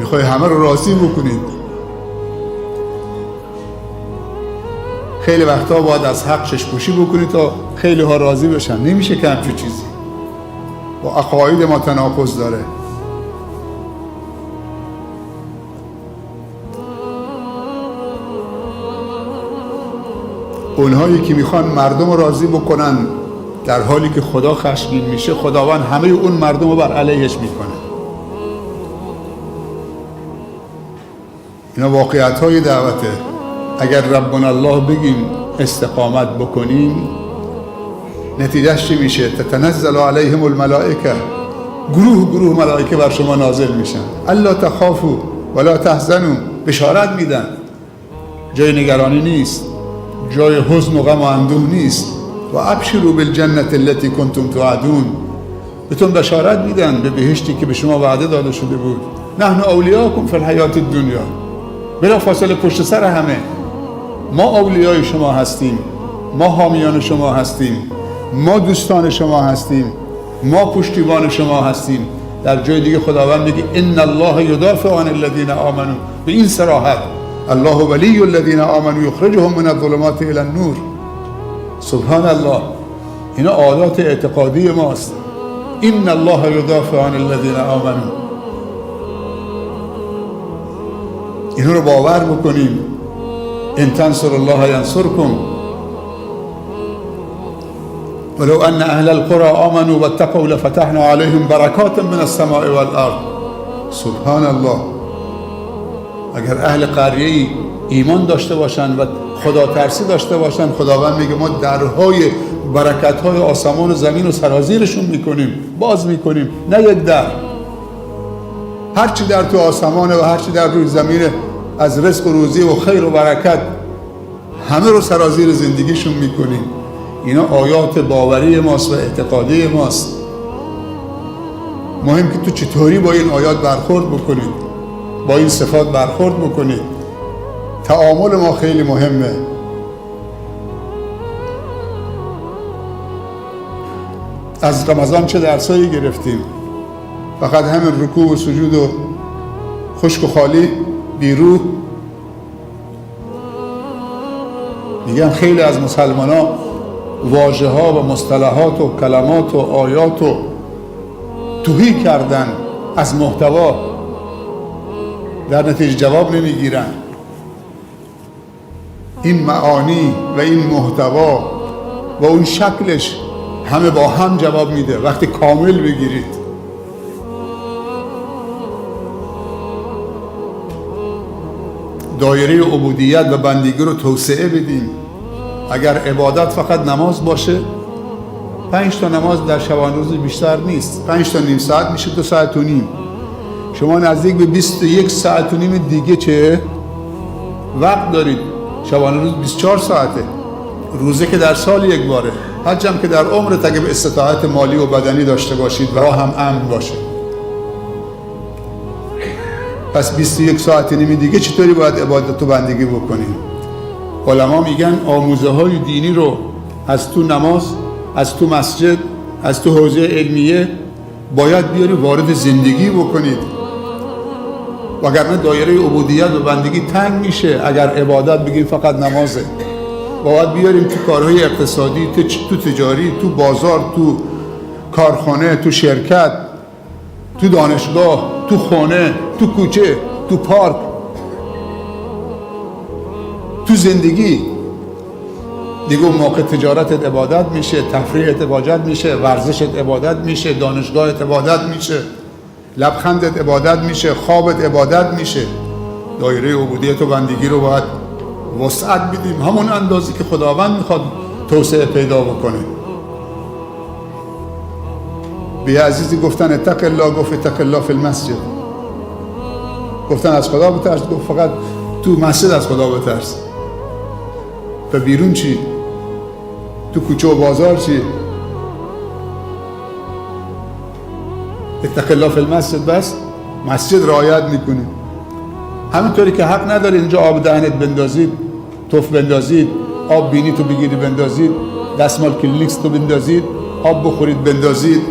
میخوای همه رو راضی بکنید. خیلی وقتا باید از حق چشم‌پوشی بکنید تا خیلی ها راضی بشن. نمیشه که همچون چیزی با عقاید ما تناقض داره. اونهایی که میخوان مردم رو راضی بکنن در حالی که خدا خشمگین میشه، خداوند همه اون مردم رو بر علیهش میکنه. اینا واقعیت های دعوته. اگر ربنا الله بگیم استقامت بکنیم، نتیجهش چی میشه؟ تتنزل علیهم الملائکه، گروه ملائکه بر شما نازل میشن. الا تخافوا ولا تحزنوا، بشارت میدن. جای نگرانی نیست، جای حزن و غم و اندوه نیست. و ابشروا بالجنة التي کنتم توعدون، بهتون بشارت میدن به بهشتی که به شما وعده داده شده بود. نحن اولیاءکم فی الحیات الدنیا، بلا فاصله پشت سر همه ما اولیای شما هستیم، ما حامیان شما هستیم، ما دوستان شما هستیم، ما پشتیبان شما هستیم. در جای دیگه خداوند میگه ان الله یدافع عن الذین آمنوا، به این صراحت الله ولی الذین آمنوا یخرجهم من الظلمات الی النور. سبحان الله، اینا عادات اعتقادی ماست. ان الله یدافع عن الذین آمنوا، اینو رو باور بکنیم. ان تنصروا الله ینصرکم ولو ان اهل القرى آمنوا واتقوا لفتحنا علیهم برکات من السماء والارض. سبحان الله، اگر اهل قریه ایمان داشته باشن و خدا ترسی داشته باشن، خداوند میگه ما درهای برکت‌های آسمان و زمین رو سرازیرشون میکنیم، باز میکنیم. نه یک در، هرچی در تو آسمانه و هرچی در روی زمینه از رزق و روزی و خیر و برکت، همه رو سرازیر زندگیشون میکنیم. اینا آیات باوری ماست و اعتقادی ماست. مهم که تو چطوری با این آیات برخورد بکنید، با این صفات برخورد بکنید. تعامل ما خیلی مهمه. از رمضان چه درسایی گرفتیم؟ فقط همین رکوع و سجود و خشک و خالی بیروح. میگن خیلی از مسلمان ها واژه ها و مصطلحات و کلمات و آیات و تهی کردن از محتوا، در نتیجه جواب نمیگیرن. این معانی و این محتوا و اون شکلش همه با هم جواب میده وقتی کامل بگیرید. دایره عبودیت و بندگی رو توسعه بدیم. اگر عبادت فقط نماز باشه، 5 تا نماز در شبانه روز بیشتر نیست. 5 تا نیم ساعت میشه 2 ساعت و نیم. شما نزدیک به 21 ساعت و نیم دیگه چه وقت دارید. شبانه روز 24 ساعته. روزه که در سال یک باره. حج هم که در عمرت اگه به استطاعت مالی و بدنی داشته باشید و راه هم امن باشه. پس 21 ساعت نیم دیگه چطوری باید عبادت و بندگی بکنیم؟ علما میگن آموزه های دینی رو از تو نماز، از تو مسجد، از تو حوزه علمیه باید بیاری وارد زندگی بکنید، وگرنه دایره عبودیت و بندگی تنگ میشه. اگر عبادت بگیم فقط نمازه، باید بیاریم تو کارهای اقتصادی، تو تجاری، تو بازار، تو کارخانه، تو شرکت، تو دانشگاه، تو خانه، تو کوچه، تو پارک، تو زندگی. دیگه اون موقع تجارتت عبادت میشه، تفریحت عبادت میشه، ورزشت عبادت میشه، دانشگاهت عبادت میشه، لبخندت عبادت میشه، خوابت عبادت میشه. دایره عبودیت و بندگی رو باید وسعت بدیم همون اندازی که خداوند میخواد توسعه پیدا بکنه. به عزیزی گفتن اتق الله، گفت اتق الله فی المسجد. گفتن از خدا بترس، گفت فقط تو مسجد از خدا بترس. و بیرون چی؟ تو کوچه و بازار چی؟ اتق الله فی المسجد بس. مسجد رعایت میکنه. همینطوری که حق نداری اینجا آب دهنت بندازید، توف بندازید، آب بینی تو بگیری بندازید، دستمال کلینیکس تو بندازید، آب بخورید بندازید،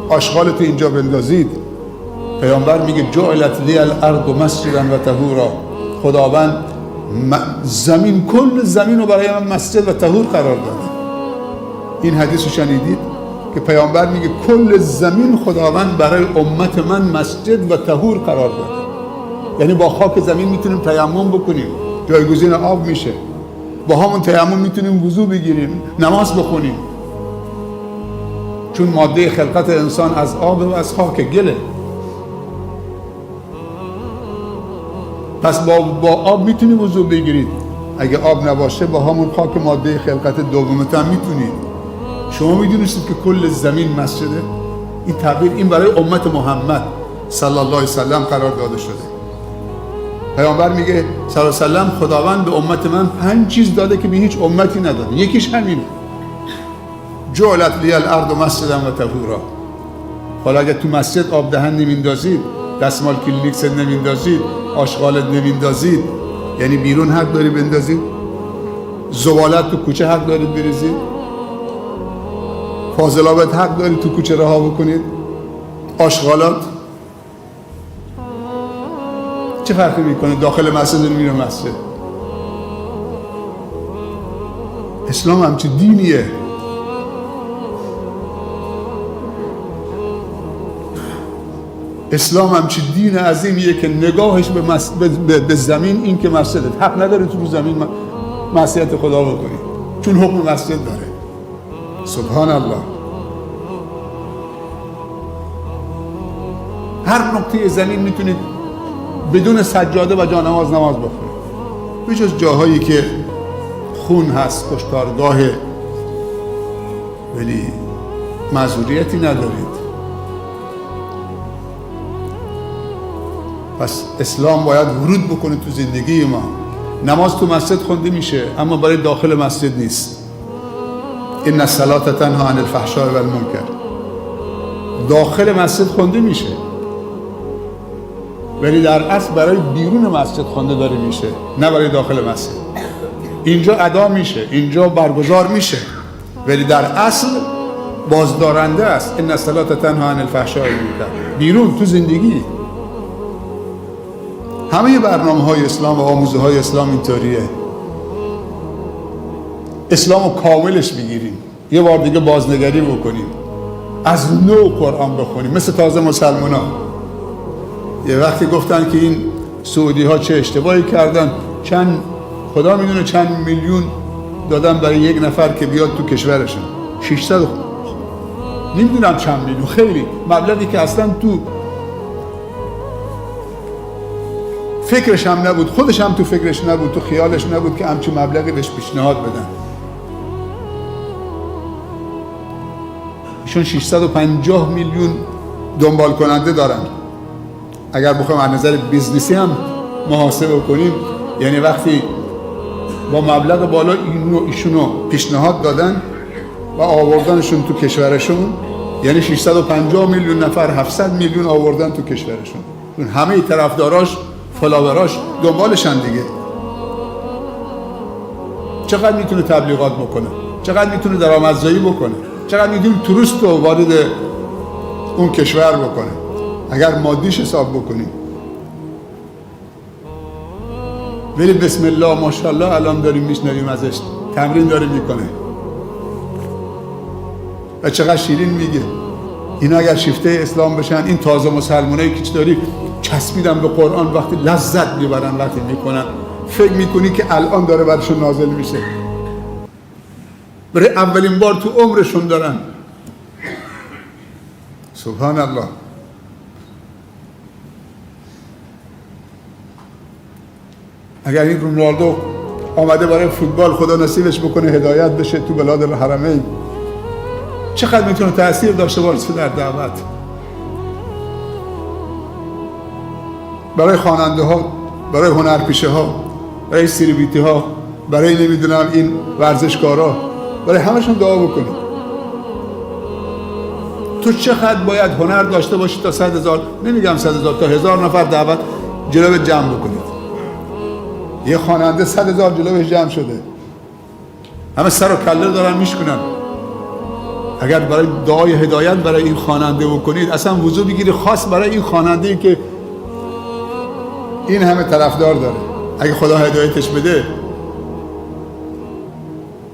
آشغال تو اینجا بندازید. پیامبر میگه جعلت لی الارض مسجدا و طهورا، خداوند زمین، کل زمین رو برای من مسجد و طهور قرار داده. این حدیث رو شنیدید که پیامبر میگه کل زمین خداوند برای امت من مسجد و طهور قرار داده. یعنی با خاک زمین میتونیم تیمم بکنیم، جایگزین آب میشه. با همون تیمم میتونیم وضو بگیریم، نماز بخونیم، چون ماده خلقت انسان از آب و از خاک گله. پس با آب میتونید وضو بگیرید. اگه آب نباشه با همون خاک ماده خلقت دومتن میتونید. شما میدونستید که کل زمین مسجده؟ این تعبیر این برای امت محمد صلی الله علیه وسلم قرار داده شده. پیامبر میگه صلی الله علیه وسلم خداوند به امت من 5 چیز داده که به هیچ امتی نداده. یکیش همینه، جعلت لی الارض مسجدا و طهورا. حالا اگه تو مسجد آب دهن نمیندازید، دستمال کلینیکس نمیندازید، آشغالت نمیندازید، یعنی بیرون حق داری بندازید؟ زبالت تو کوچه حق دارید بریزید؟ فاضلابت حق دارید تو کوچه رها بکنید؟ آشغالات چه فرقی میکنه داخل مسجد و میره مسجد؟ اسلام همچه دینیه. اسلام همچه دین عظیمیه که نگاهش به زمین این که مسجده، حق نداره تو زمین معصیت خدا بکنی، چون حکم مسجد داره. سبحان الله. هر نقطه زمین میتونید بدون سجاده و جانماز نماز بخونید، به جز جاهایی که خون هست، کشتارگاهه، ولی معذوریتی ندارید. پس اسلام باید ورود بکنه تو زندگی ما. نماز تو مسجد خونده میشه اما برای داخل مسجد نیست. ان الصلاة تنهی عن الفحشاء و المنکر. داخل مسجد خونده میشه ولی در اصل برای بیرون مسجد خونده داره میشه، نه برای داخل مسجد. اینجا ادا میشه، اینجا برگزار میشه ولی در اصل بازدارنده است. ان الصلاة تنهی عن الفحشاء و المنکر. بیرون تو زندگی همه برنامه‌های اسلام و آموزه‌های اسلام اینطوریه. اسلامو کاملش بگیریم، یه بار دیگه بازنگری بکنیم، از نو قرآن بخونیم، مثل تازه مسلمان‌ها. یه وقتی گفتن که این سعودی‌ها چه اشتباهی کردن، خدا میدونه چند میلیون دادن برای یک نفر که بیاد تو کشورشون. 600 نمیدونم چند میلیون، خیلی مبلغی که اصلا تو فکرش هم نبود، خودش هم تو فکرش نبود، تو خیالش نبود که همچین مبلغی بهش پیشنهاد بدن. ایشون 650 میلیون دنبال کننده دارن. اگر بخوایم از نظر بیزنسی هم محاسبه کنیم، یعنی وقتی با مبلغ بالا ایشونو پیشنهاد دادن و آوردنشون تو کشورشون، یعنی 650 میلیون نفر 700 میلیون آوردن تو کشورشون. چون همه طرفداراش، فالووراش دنبالشن دیگه. چقدر میتونه تبلیغات بکنه، چقدر میتونه درآمدزایی بکنه، چقدر میتونه توریست رو وارد اون کشور بکنه اگر مادیش حساب بکنیم. ولی بسم الله ماشاءالله الان داریم میشنویم ازش، تمرین داره میکنه و چقدر شیرین میگه. اینا اگر شیفته اسلام بشن، این تازه مسلمانایی که داری چسبیدن به قرآن، وقتی لذت میبرن وقتی میکنن، فکر میکنی که الان داره برشون نازل میشه، برای اولین بار تو عمرشون دارن. سبحان الله. اگر این رونالدو آمده برای فوتبال، خدا نصیبش بکنه هدایت بشه تو بلاد الحرمین، چقدر میتونه تأثیر داشته باشه در دعوت. برای خواننده ها، برای هنرپیشه ها، برای سلبریتی ها، برای نمیدونم این ورزشکارا، برای همشون دعا بکنید. تو چقدر باید هنر داشته باشی تا 100,000، نمیگم 100,000، تا 1000 نفر دعوت جلوی جمع بکنید. یه خواننده 100,000 جلوش جمع شده، همه سر و کله دارن میشکنن، اگر برای دعای هدایت برای این خواننده بکنید، اصلا وضو بگیرید خاص برای این خواننده‌ای که این همه طرفدار داره، اگه خدا هدایتش بده.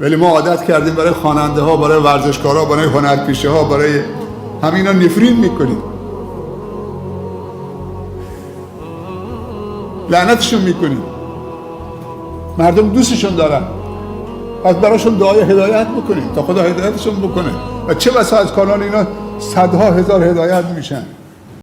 ولی ما عادت کردیم برای خواننده ها، برای ورزشکارها، برای هنرپیشه ها، برای همینا نفرین میکنیم، لعنتشون میکنیم. مردم دوستشون دارن، پس براشون دعای هدایت بکنیم تا خدا هدایتشون بکنه. و چه بسا از کانال اینا صدها هزار هدایت میشن.